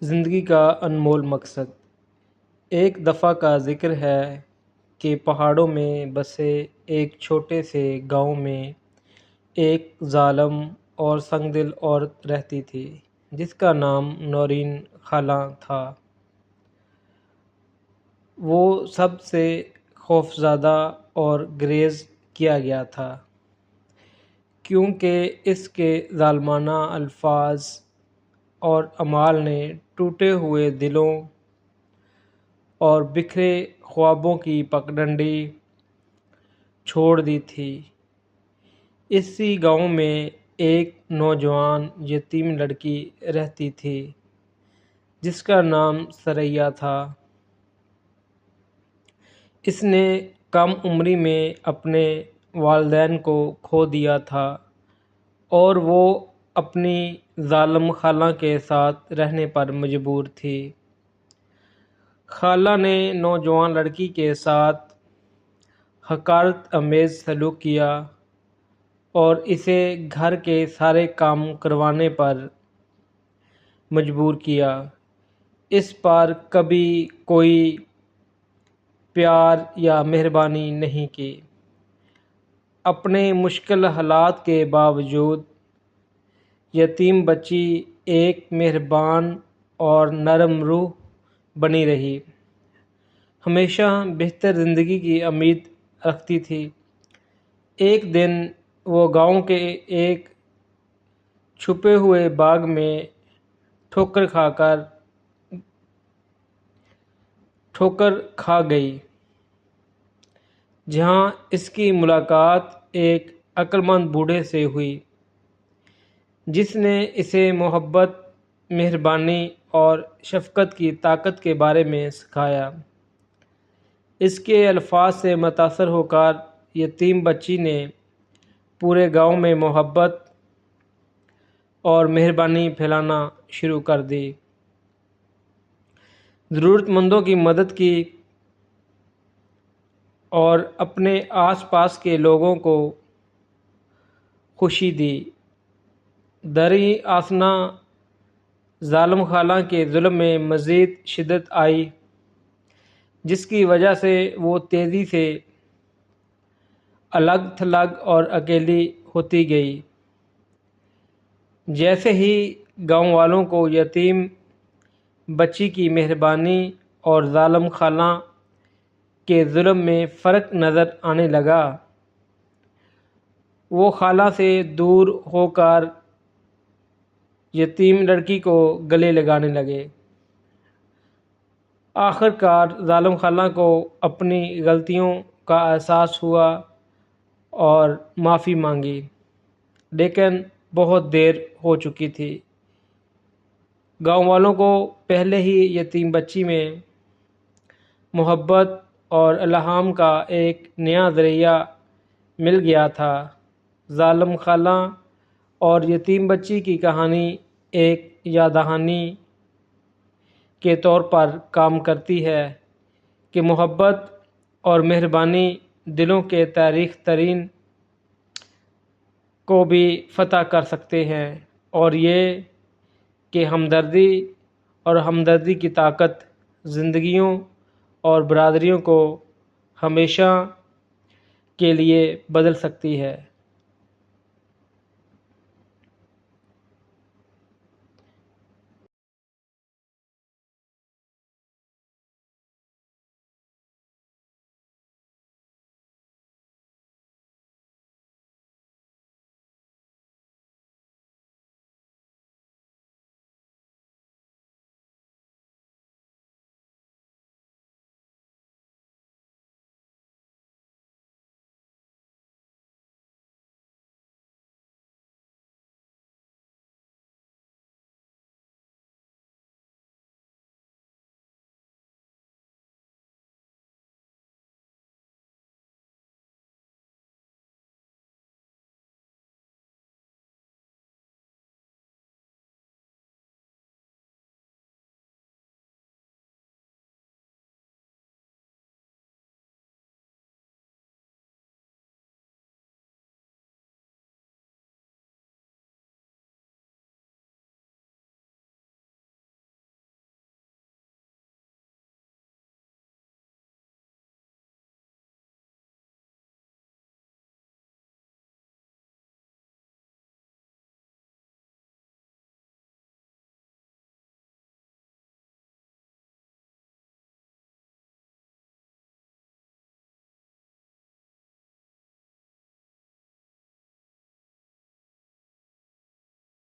زندگی کا انمول مقصد۔ ایک دفعہ کا ذکر ہے کہ پہاڑوں میں بسے ایک چھوٹے سے گاؤں میں ایک ظالم اور سنگ دل عورت رہتی تھی جس کا نام نورین خالہ تھا۔ وہ سب سے خوفزدہ اور گریز کیا گیا تھا کیونکہ اس کے ظالمانہ الفاظ اور اعمال نے ٹوٹے ہوئے دلوں اور بکھرے خوابوں کی پگڈنڈی چھوڑ دی تھی۔ اسی گاؤں میں ایک نوجوان یتیم لڑکی رہتی تھی جس کا نام ثریا تھا۔ اس نے کم عمری میں اپنے والدین کو کھو دیا تھا اور وہ اپنی ظالم خالہ کے ساتھ رہنے پر مجبور تھی۔ خالہ نے نوجوان لڑکی کے ساتھ حقارت آمیز سلوک کیا اور اسے گھر کے سارے کام کروانے پر مجبور کیا۔ اس پر کبھی کوئی پیار یا مہربانی نہیں کی۔ اپنے مشکل حالات کے باوجود یتیم بچی ایک مہربان اور نرم روح بنی رہی، ہمیشہ بہتر زندگی کی امید رکھتی تھی۔ ایک دن وہ گاؤں کے ایک چھپے ہوئے باغ میں ٹھوکر کھا گئی، جہاں اس کی ملاقات ایک عقل مند بوڑھے سے ہوئی جس نے اسے محبت، مہربانی اور شفقت کی طاقت کے بارے میں سکھایا۔ اس کے الفاظ سے متاثر ہو کر یتیم بچی نے پورے گاؤں میں محبت اور مہربانی پھیلانا شروع کر دی، ضرورت مندوں کی مدد کی اور اپنے آس پاس کے لوگوں کو خوشی دی۔ دریں اثنا ظالم خالہ کے ظلم میں مزید شدت آئی جس کی وجہ سے وہ تیزی سے الگ تھلگ اور اکیلی ہوتی گئی۔ جیسے ہی گاؤں والوں کو یتیم بچی کی مہربانی اور ظالم خالہ کے ظلم میں فرق نظر آنے لگا، وہ خالہ سے دور ہو کر یتیم لڑکی کو گلے لگانے لگے۔ آخر کار ظالم خالہ کو اپنی غلطیوں کا احساس ہوا اور معافی مانگی، لیکن بہت دیر ہو چکی تھی۔ گاؤں والوں کو پہلے ہی یتیم بچی میں محبت اور الہام کا ایک نیا ذریعہ مل گیا تھا۔ ظالم خالہ اور یتیم بچی کی کہانی ایک یاد دہانی کے طور پر کام کرتی ہے کہ محبت اور مہربانی دلوں کے تاریک ترین کو بھی فتح کر سکتے ہیں، اور یہ کہ ہمدردی کی طاقت زندگیوں اور برادریوں کو ہمیشہ کے لیے بدل سکتی ہے۔